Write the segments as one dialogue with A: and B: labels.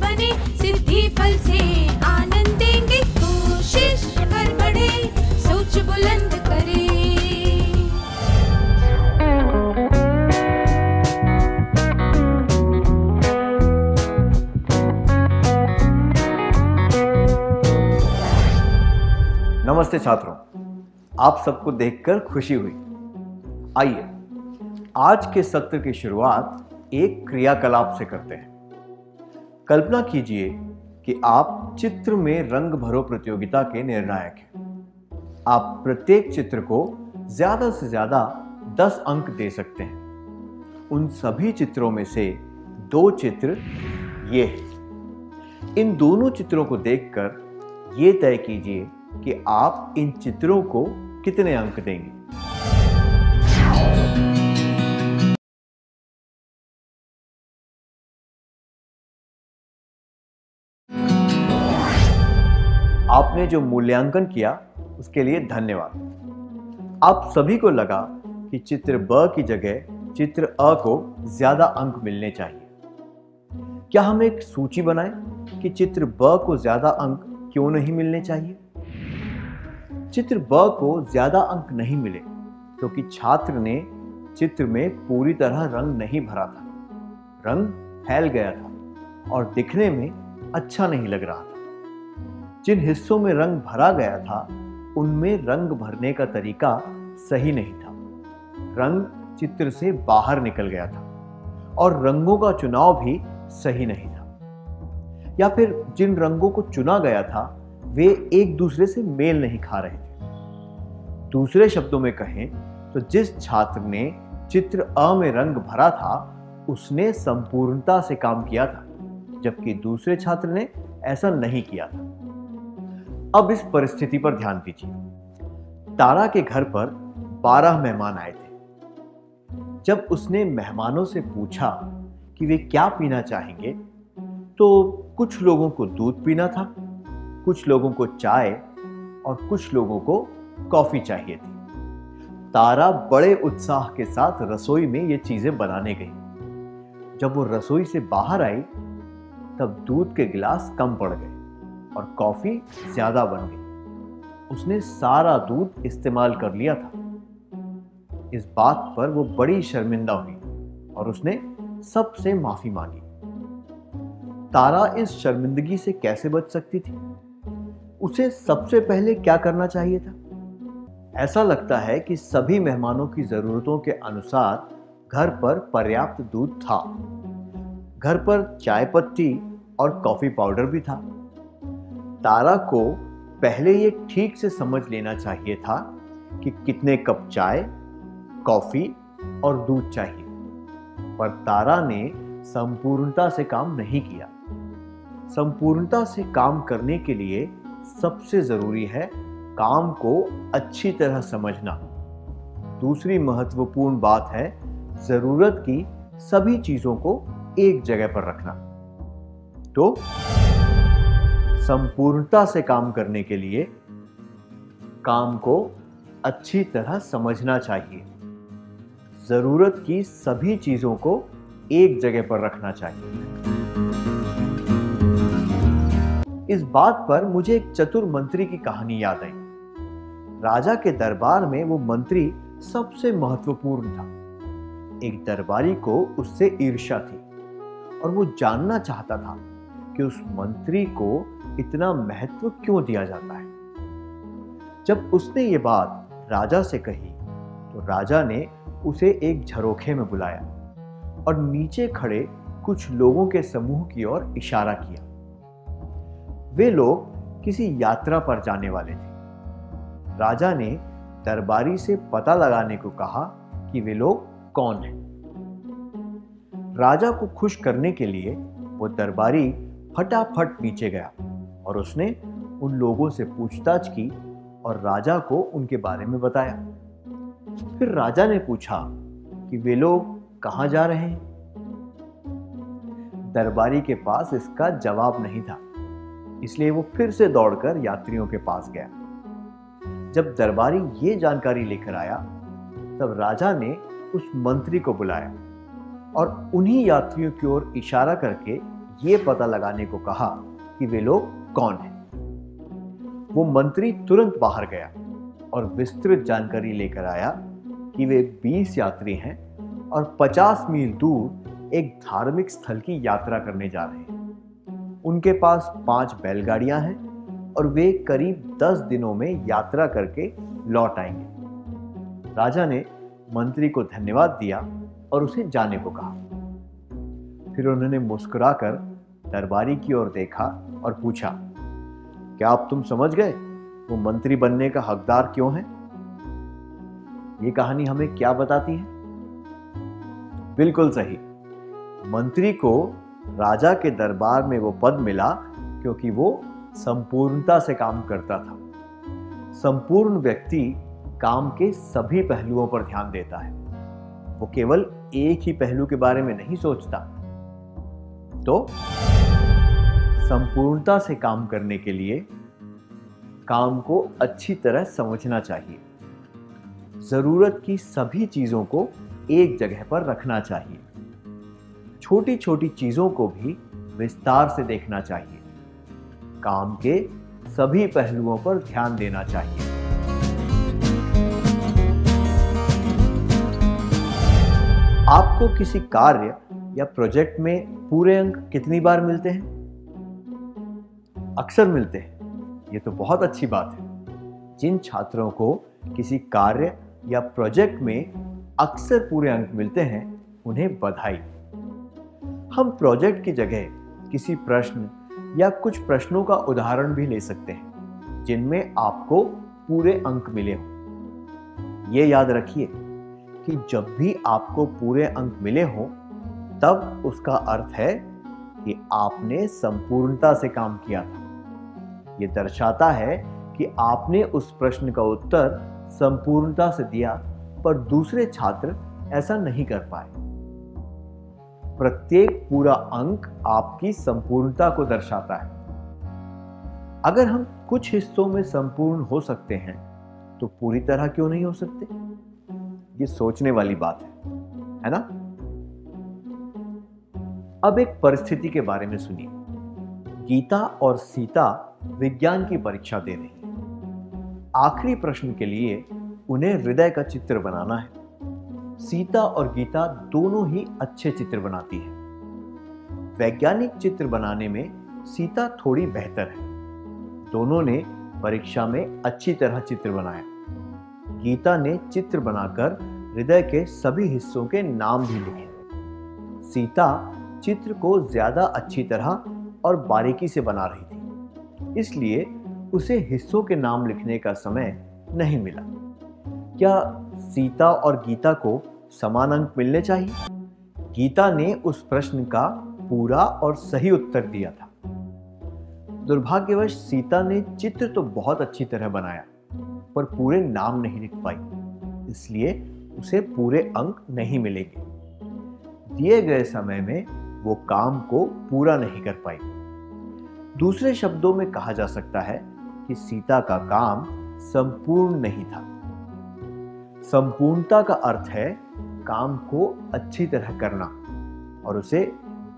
A: बने, सिद्धि फल से आनंद देंगे। कोशिश कर बढ़े, सोच बुलंद करे।
B: नमस्ते छात्रों, आप सबको देखकर खुशी हुई। आइए आज के सत्र की शुरुआत एक क्रियाकलाप से करते हैं। कल्पना कीजिए कि आप चित्र में रंग भरो प्रतियोगिता के निर्णायक हैं। आप प्रत्येक चित्र को ज्यादा से ज्यादा 10 अंक दे सकते हैं। उन सभी चित्रों में से 2 चित्र ये हैं। इन दोनों चित्रों को देखकर ये तय कीजिए कि आप इन चित्रों को कितने अंक देंगे। आपने जो मूल्यांकन किया उसके लिए धन्यवाद। आप सभी को लगा कि चित्र ब की जगह चित्र अ को ज्यादा अंक मिलने चाहिए। क्या हम एक सूची बनाएं कि चित्र ब को ज्यादा अंक क्यों नहीं मिलने चाहिए? चित्र ब को ज्यादा अंक नहीं मिले क्योंकि छात्र ने चित्र में पूरी तरह रंग नहीं भरा था। रंग फैल गया था और दिखने में अच्छा नहीं लग रहा था। जिन हिस्सों में रंग भरा गया था उनमें रंग भरने का तरीका सही नहीं था। रंग चित्र से बाहर निकल गया था और रंगों का चुनाव भी सही नहीं था। या फिर जिन रंगों को चुना गया था वे एक दूसरे से मेल नहीं खा रहे थे। दूसरे शब्दों में कहें तो जिस छात्र ने चित्र अ में रंग भरा था उसने संपूर्णता से काम किया था, जबकि दूसरे छात्र ने ऐसा नहीं किया था। अब इस परिस्थिति पर ध्यान दीजिए। तारा के घर पर 12 मेहमान आए थे। जब उसने मेहमानों से पूछा कि वे क्या पीना चाहेंगे, तो कुछ लोगों को दूध पीना था, कुछ लोगों को चाय और कुछ लोगों को कॉफी चाहिए थी। तारा बड़े उत्साह के साथ रसोई में ये चीजें बनाने गई। जब वो रसोई से बाहर आई तब दूध के गिलास कम पड़ गए और कॉफी ज्यादा बन गई। उसने सारा दूध इस्तेमाल कर लिया था। इस बात पर वो बड़ी शर्मिंदा हुई और उसने सबसे माफी मांगी। तारा इस शर्मिंदगी से कैसे बच सकती थी? उसे सबसे पहले क्या करना चाहिए था? ऐसा लगता है कि सभी मेहमानों की जरूरतों के अनुसार घर पर पर्याप्त दूध था। घर पर चाय पत्ती और कॉफी पाउडर भी था। तारा को पहले ये ठीक से समझ लेना चाहिए था कि कितने कप चाय, कॉफी और दूध चाहिए, पर तारा ने संपूर्णता से काम नहीं किया। संपूर्णता से काम करने के लिए सबसे जरूरी है काम को अच्छी तरह समझना। दूसरी महत्वपूर्ण बात है जरूरत की सभी चीजों को एक जगह पर रखना। तो संपूर्णता से काम करने के लिए काम को अच्छी तरह समझना चाहिए। जरूरत की सभी चीजों को एक जगह पर रखना चाहिए। इस बात पर मुझे एक चतुर मंत्री की कहानी याद आई। राजा के दरबार में वो मंत्री सबसे महत्वपूर्ण था। एक दरबारी को उससे ईर्ष्या थी और वो जानना चाहता था कि उस मंत्री को इतना महत्व क्यों दिया जाता है। जब उसने ये बात राजा से कही तो राजा ने उसे एक झरोखे में बुलाया और नीचे खड़े कुछ लोगों के समूह की ओर इशारा किया। वे लोग किसी यात्रा पर जाने वाले थे। राजा ने दरबारी से पता लगाने को कहा कि वे लोग कौन हैं। राजा को खुश करने के लिए वो दरबारी फटाफट नीचे गया और उसने उन लोगों से पूछताछ की और राजा को उनके बारे में बताया। फिर राजा ने पूछा कि वे लोग कहां जा रहे हैं। दरबारी के पास इसका जवाब नहीं था, इसलिए वो फिर से दौड़कर यात्रियों के पास गया। जब दरबारी ये जानकारी लेकर आया तब राजा ने उस मंत्री को बुलाया और उन्हीं यात्रियों की ओर इशारा करके ये पता लगाने को कहा कि वे लोग कौन हैं। वो मंत्री तुरंत बाहर गया और विस्तृत जानकारी लेकर आया कि वे 20 यात्री हैं और 50 मील दूर एक धार्मिक स्थल की यात्रा करने जा रहे हैं। उनके पास 5 बैलगाड़ियां हैं और वे करीब 10 दिनों में यात्रा करके लौट आएंगे। राजा ने मंत्री को धन्यवाद दिया और उसे जाने को कहा। फिर उन्होंने मुस्कुराकर दरबारी की ओर देखा और पूछा, क्या अब तुम समझ गए वो मंत्री बनने का हकदार क्यों है? ये कहानी हमें क्या बताती है? बिल्कुल सही, मंत्री को राजा के दरबार में वो पद मिला क्योंकि वो संपूर्णता से काम करता था। संपूर्ण व्यक्ति काम के सभी पहलुओं पर ध्यान देता है। वो केवल एक ही पहलू के बारे में नहीं सोचता। तो संपूर्णता से काम करने के लिए काम को अच्छी तरह समझना चाहिए। जरूरत की सभी चीजों को एक जगह पर रखना चाहिए। छोटी छोटी चीजों को भी विस्तार से देखना चाहिए। काम के सभी पहलुओं पर ध्यान देना चाहिए। आपको किसी कार्य या प्रोजेक्ट में पूरे अंक कितनी बार मिलते हैं? अक्सर मिलते हैं। ये तो बहुत अच्छी बात है। जिन छात्रों को किसी कार्य या प्रोजेक्ट में अक्सर पूरे अंक मिलते हैं, उन्हें बधाई। हम प्रोजेक्ट की जगह किसी प्रश्न या कुछ प्रश्नों का उदाहरण भी ले सकते हैं जिनमें आपको पूरे अंक मिले हों। ये याद रखिए कि जब भी आपको पूरे अंक मिले हों, तब उसका अर्थ है कि आपने संपूर्णता से काम किया था। ये दर्शाता है कि आपने उस प्रश्न का उत्तर संपूर्णता से दिया, पर दूसरे छात्र ऐसा नहीं कर पाए। प्रत्येक पूरा अंक आपकी संपूर्णता को दर्शाता है। अगर हम कुछ हिस्सों में संपूर्ण हो सकते हैं, तो पूरी तरह क्यों नहीं हो सकते? ये सोचने वाली बात है ना? अब एक परिस्थिति के बारे में सुनिए। गीता और सीता विज्ञान की परीक्षा दे रही हैं। आखिरी प्रश्न के लिए उन्हें हृदय का चित्र बनाना है। सीता और गीता दोनों ही अच्छे चित्र बनाती है। वैज्ञानिक चित्र बनाने में सीता थोड़ी बेहतर है। दोनों ने परीक्षा में अच्छी तरह चित्र बनाया। गीता ने चित्र बनाकर हृदय के सभी हिस्सों के नाम भी लिखे। सीता चित्र को ज्यादा अच्छी तरह और बारीकी से बना रही थी, इसलिए उसे हिस्सों के नाम लिखने का समय नहीं मिला। क्या सीता और गीता को समान अंक मिलने चाहिए? गीता ने उस प्रश्न का पूरा और सही उत्तर दिया था। दुर्भाग्यवश सीता ने चित्र तो बहुत अच्छी तरह बनाया, पर पूरे नाम नहीं लिख पाई, इसलिए उसे पूरे अंक नहीं मिलेंगे। दिए गए समय में वो काम को पूरा नहीं कर पाई। दूसरे शब्दों में कहा जा सकता है कि सीता का काम संपूर्ण नहीं था। संपूर्णता का अर्थ है काम को अच्छी तरह करना और उसे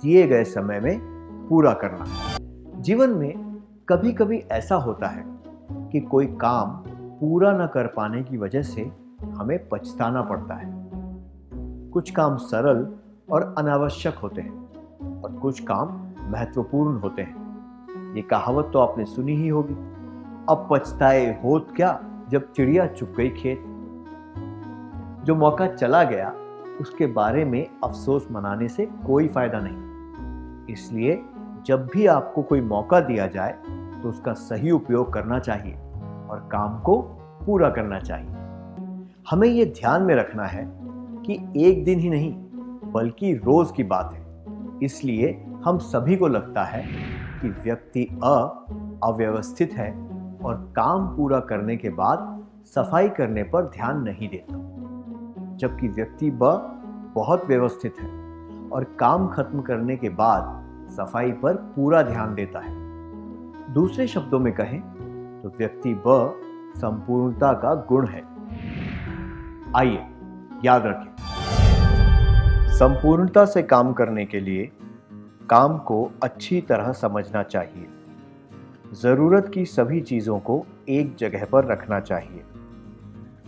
B: दिए गए समय में पूरा करना। जीवन में कभी कभी ऐसा होता है कि कोई काम पूरा न कर पाने की वजह से हमें पछताना पड़ता है। कुछ काम सरल और अनावश्यक होते हैं और कुछ काम महत्वपूर्ण होते हैं। ये कहावत तो आपने सुनी ही होगी, अब पछताए होत क्या जब चिड़िया चुग गई खेत। जो मौका चला गया उसके बारे में अफसोस मनाने से कोई फायदा नहीं। इसलिए जब भी आपको कोई मौका दिया जाए तो उसका सही उपयोग करना चाहिए और काम को पूरा करना चाहिए। हमें ये ध्यान में रखना है कि एक दिन ही नहीं बल्कि रोज की बात है। इसलिए हम सभी को लगता है कि व्यक्ति अव्यवस्थित है और काम पूरा करने के बाद सफाई करने पर ध्यान नहीं देता, जबकि व्यक्ति बहुत व्यवस्थित है और काम खत्म करने के बाद सफाई पर पूरा ध्यान देता है। दूसरे शब्दों में कहें तो व्यक्ति संपूर्णता का गुण है। आइए याद रखें, संपूर्णता से काम करने के लिए काम को अच्छी तरह समझना चाहिए। ज़रूरत की सभी चीज़ों को एक जगह पर रखना चाहिए।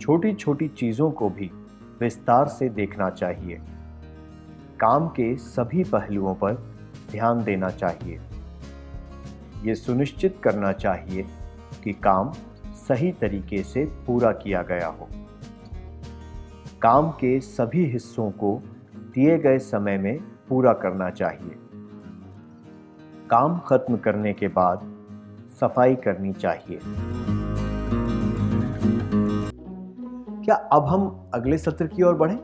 B: छोटी छोटी चीज़ों को भी विस्तार से देखना चाहिए। काम के सभी पहलुओं पर ध्यान देना चाहिए। ये सुनिश्चित करना चाहिए कि काम सही तरीके से पूरा किया गया हो। काम के सभी हिस्सों को दिए गए समय में पूरा करना चाहिए। काम खत्म करने के बाद सफाई करनी चाहिए। क्या अब हम अगले सत्र की ओर बढ़ें?